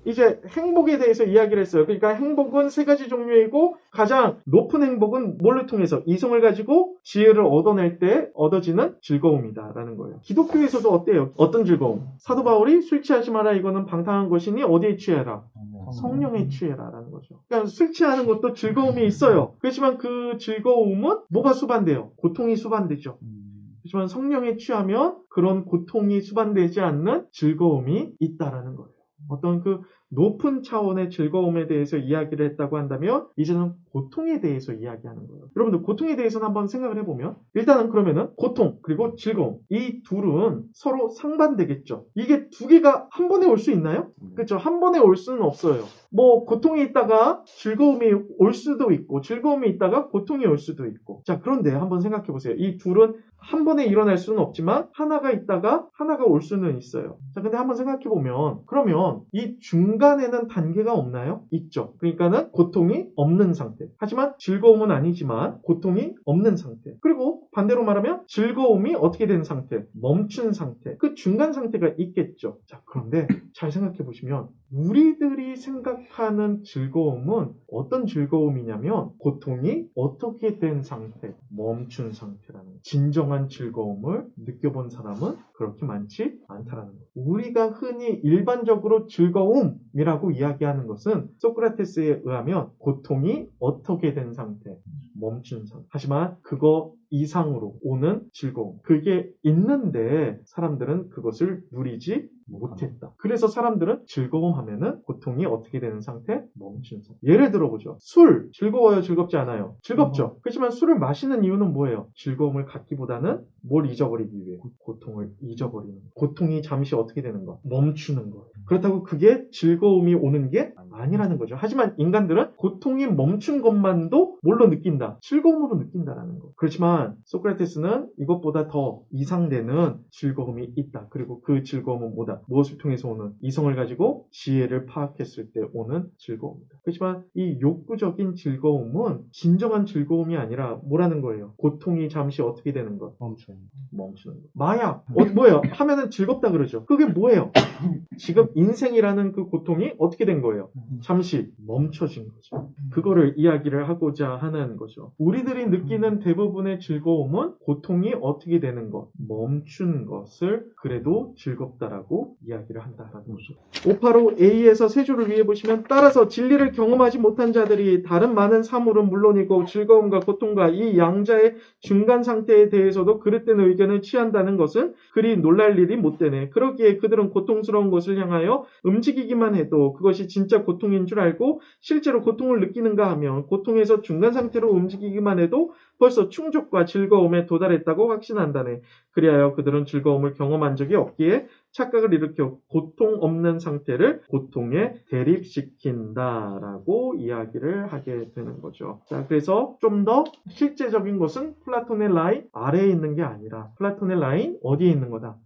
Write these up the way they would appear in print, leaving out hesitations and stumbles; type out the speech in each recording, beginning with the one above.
이제 행복에 대해서 이야기를 했어요. 그러니까 행복은 세 가지 종류이고 가장 높은 행복은 뭘로 통해서 이성을 가지고 지혜를 얻어낼 때 얻어지는 즐거움이다라는 거예요. 기독교에서도 어때요? 어떤 즐거움? 사도 바울이 술 취하지 마라 이거는 방탕한 것이니 어디에 취해라? 성령에 취해라라는 거죠. 그러니까 술 취하는 것도 즐거움이 있어요. 그렇지만 그 즐거움은 뭐가 수반돼요? 고통이 수반되죠. 하지만 성령에 취하면 그런 고통이 수반되지 않는 즐거움이 있다라는 거예요. 어떤 그 높은 차원의 즐거움에 대해서 이야기를 했다고 한다면 이제는 고통에 대해서 이야기하는 거예요. 여러분들 고통에 대해서는 한번 생각을 해보면 일단은 그러면은 고통 그리고 즐거움 이 둘은 서로 상반되겠죠. 이게 두 개가 한 번에 올 수 있나요? 그렇죠. 한 번에 올 수는 없어요. 뭐 고통이 있다가 즐거움이 올 수도 있고 즐거움이 있다가 고통이 올 수도 있고 자 그런데 한번 생각해 보세요. 이 둘은 한 번에 일어날 수는 없지만 하나가 있다가 하나가 올 수는 있어요. 자 근데 한번 생각해 보면 그러면 이 중간에는 단계가 없나요? 있죠. 그러니까는 고통이 없는 상태. 하지만 즐거움은 아니지만 고통이 없는 상태. 그리고 반대로 말하면 즐거움이 어떻게 된 상태? 멈춘 상태. 그 중간 상태가 있겠죠. 자 그런데 잘 생각해 보시면 우리들이 생각하는 즐거움은 어떤 즐거움이냐면 고통이 어떻게 된 상태, 멈춘 상태라는 거예요. 진정한 즐거움을 느껴본 사람은 그렇게 많지 않다라는 거예요. 우리가 흔히 일반적으로 즐거움이라고 이야기하는 것은 소크라테스에 의하면 고통이 어떻게 된 상태, 멈춘 상태. 하지만 그거 이상으로 오는 즐거움. 그게 있는데 사람들은 그것을 누리지 못했다. 그래서 사람들은 즐거움 하면은 고통이 어떻게 되는 상태? 멈춘 상태. 예를 들어보죠. 술. 즐거워요? 즐겁지 않아요? 즐겁죠. 그렇지만 술을 마시는 이유는 뭐예요? 즐거움을 갖기보다는 뭘 잊어버리기 위해? 고통을 잊어버리는 거. 고통이 잠시 어떻게 되는 거? 멈추는 거. 그렇다고 그게 즐거움이 오는 게 아니라는 거죠. 하지만 인간들은 고통이 멈춘 것만도 뭘로 느낀다? 즐거움으로 느낀다라는 거. 그렇지만 소크라테스는 이것보다 더 이상되는 즐거움이 있다. 그리고 그 즐거움은 뭐다? 무엇을 통해서 오는? 이성을 가지고 지혜를 파악했을 때 오는 즐거움이다. 그렇지만 이 욕구적인 즐거움은 진정한 즐거움이 아니라 뭐라는 거예요? 고통이 잠시 어떻게 되는 것? 멈추는 것. 마약. 뭐예요? 하면은 즐겁다 그러죠. 그게 뭐예요? 지금 인생이라는 그 고통이 어떻게 된 거예요? 잠시 멈춰진 거죠. 그거를 이야기를 하고자 하는 거죠. 우리들이 느끼는 대부분의 즐거움은 고통이 어떻게 되는 것, 멈춘 것을 그래도 즐겁다라고 이야기를 한다라는 거죠. 585A에서 세 줄을 위에 보시면 따라서 진리를 경험하지 못한 자들이 다른 많은 사물은 물론이고 즐거움과 고통과 이 양자의 중간 상태에 대해서도 그릇된 의견을 취한다는 것은 그리 놀랄 일이 못 되네. 그러기에 그들은 고통스러운 것을 향하여 움직이기만 해도 그것이 진짜 고통인 줄 알고 실제로 고통을 느끼는가 하면 고통에서 중간 상태로 움직이기만 해도 벌써 충족과 즐거움에 도달했다고 확신한다네. 그리하여 그들은 즐거움을 경험한 적이 없기에 착각을 일으켜 고통 없는 상태를 고통에 대립시킨다라고 이야기를 하게 되는 거죠. 자, 그래서 좀 더 실제적인 것은 플라톤의 라인 아래에 있는 게 아니라 플라톤의 라인 어디에 있는 거다?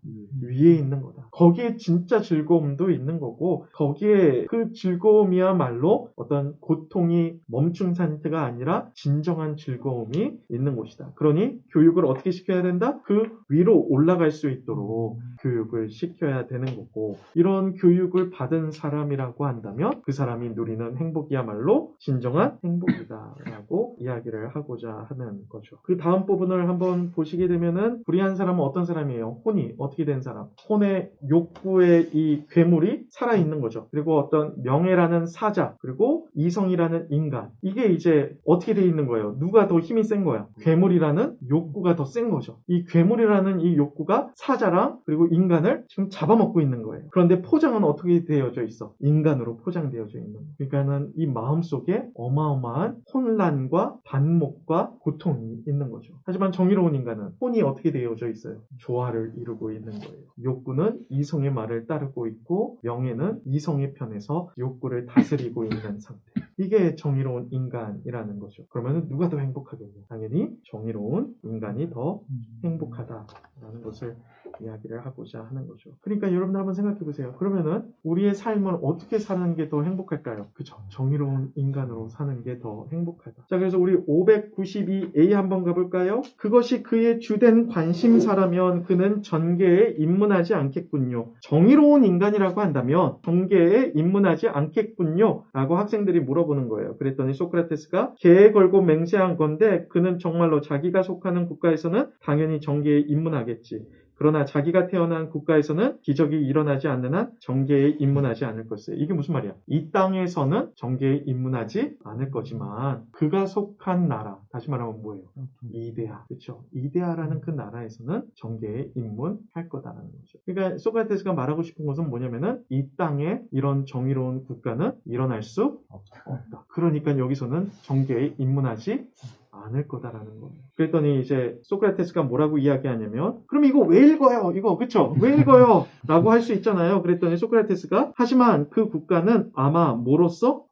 위에 있는 거다. 거기에 진짜 즐거움도 있는 거고 거기에 그 즐거움이야말로 어떤 고통이 멈춘 상태가 아니라 진정한 즐거움이 있는 곳이다. 그러니 교육을 어떻게 시켜야 된다? 그 위로 올라갈 수 있도록 교육을 시켜야 되는 거고 이런 교육을 받은 사람이라고 한다면 그 사람이 누리는 행복이야말로 진정한 행복이다라고 이야기를 하고자 하는 거죠. 그 다음 부분을 한번 보시게 되면은 불의한 사람은 어떤 사람이에요? 혼이 어떻게 된 사람? 혼의 욕구의 이 괴물이 살아있는 거죠. 그리고 어떤 명예라는 사자 그리고 이성이라는 인간 이게 이제 어떻게 돼 있는 거예요? 누가 더 힘이 센 거야? 괴물이라는 욕구가 더 센 거죠. 이 괴물이라는 이 욕구가 사자랑 그리고 인간을 지금 잡아먹고 있는 거예요. 그런데 포장은 어떻게 되어져 있어? 인간으로 포장되어져 있는 거예요. 그러니까는 이 마음속에 어마어마한 혼란과 반목과 고통이 있는 거죠. 하지만 정의로운 인간은 혼이 어떻게 되어져 있어요? 조화를 이루고 있는 거예요. 욕구는 이성의 말을 따르고 있고 명예는 이성의 편에서 욕구를 다스리고 있는 상태. 이게 정의로운 인간이라는 거죠. 그러면 누가 더 행복하겠냐? 당연히 정의로운 인간이 더 행복하다라는 것을 이야기를 하고자 하는 거죠. 그러니까 여러분들 한번 생각해 보세요. 그러면은 우리의 삶을 어떻게 사는 게 더 행복할까요? 그죠? 정의로운 인간으로 사는 게 더 행복하다. 자, 그래서 우리 592A 한번 가볼까요? 그것이 그의 주된 관심사라면 그는 전개에 입문하지 않겠군요. 정의로운 인간이라고 한다면 전개에 입문하지 않겠군요. 라고 학생들이 물어보는 거예요. 그랬더니 소크라테스가 개에 걸고 맹세한 건데 그는 정말로 자기가 속하는 국가에서는 당연히 정계에 입문하겠지. 그러나 자기가 태어난 국가에서는 기적이 일어나지 않는 한 정계에 입문하지 않을 것이에요. 이게 무슨 말이야? 이 땅에서는 정계에 입문하지 않을 거지만 그가 속한 나라, 다시 말하면 뭐예요? 이데아, 그렇죠? 이데아라는 그 나라에서는 정계에 입문할 거다라는 거죠. 그러니까 소크라테스가 말하고 싶은 것은 뭐냐면은 이 땅에 이런 정의로운 국가는 일어날 수 없다. 그러니까 여기서는 정계에 입문하지 않을 거다라는 거예요. 그랬더니 이제 소크라테스가 뭐라고 이야기하냐면 그럼 이거 왜 읽어요? 이거 그쵸? 왜 읽어요? 라고 할 수 있잖아요. 그랬더니 소크라테스가 하지만 그 국가는 아마 뭐로써?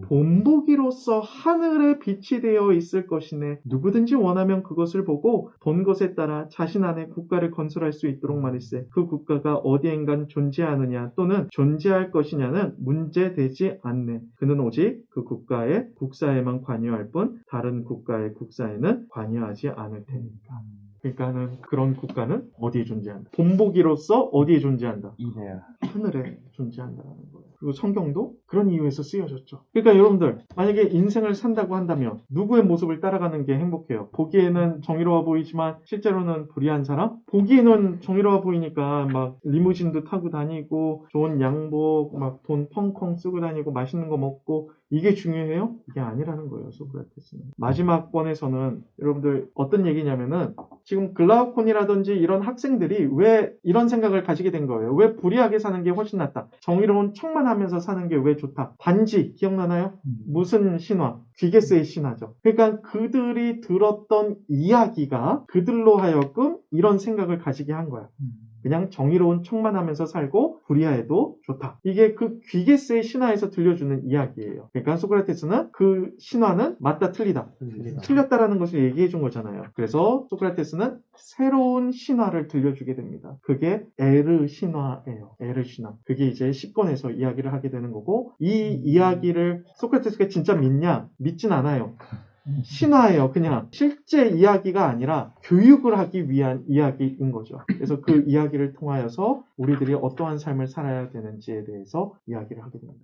본보기로서 하늘에 빛이 되어 있을 것이네. 누구든지 원하면 그것을 보고 본 것에 따라 자신 안에 국가를 건설할 수 있도록 말일세. 그 국가가 어디엔간 존재하느냐 또는 존재할 것이냐는 문제되지 않네. 그는 오직 그 국가의 국사에만 관여할 뿐 다른 국가의 국사에는 관여하지 않을 테니까. 그러니까는 그런 국가는 어디에 존재한다? 본보기로서 어디에 존재한다? 이데아. 하늘에 존재한다는 거예요. 그리고 성경도 그런 이유에서 쓰여졌죠. 그러니까 여러분들 만약에 인생을 산다고 한다면 누구의 모습을 따라가는 게 행복해요? 보기에는 정의로워 보이지만 실제로는 불의한 사람? 보기에는 정의로워 보이니까 막 리무진도 타고 다니고 좋은 양복 막 돈 펑펑 쓰고 다니고 맛있는 거 먹고 이게 중요해요? 이게 아니라는 거예요. 소크라테스는. 마지막 권에서는 여러분들 어떤 얘기냐면은 지금 글라우콘이라든지 이런 학생들이 왜 이런 생각을 가지게 된 거예요? 왜 불의하게 사는 게 훨씬 낫다? 정의로운 척만 하면서 사는 게 왜 좋다? 반지 기억나나요? 무슨 신화? 귀게스의 신화죠. 그러니까 그들이 들었던 이야기가 그들로 하여금 이런 생각을 가지게 한 거야. 그냥 정의로운 척만 하면서 살고 불의하여도 좋다. 이게 그 귀게스의 신화에서 들려주는 이야기예요. 그러니까 소크라테스는 그 신화는 맞다 틀리다. 틀렸다라는 것을 얘기해 준 거잖아요. 그래서 소크라테스는 새로운 신화를 들려주게 됩니다. 그게 에르 신화예요. 에르 신화. 그게 이제 10권에서 이야기를 하게 되는 거고 이 이야기를 소크라테스가 진짜 믿냐? 믿진 않아요. 신화예요. 그냥 실제 이야기가 아니라 교육을 하기 위한 이야기인 거죠. 그래서 그 이야기를 통하여서 우리들이 어떠한 삶을 살아야 되는지에 대해서 이야기를 하게 됩니다.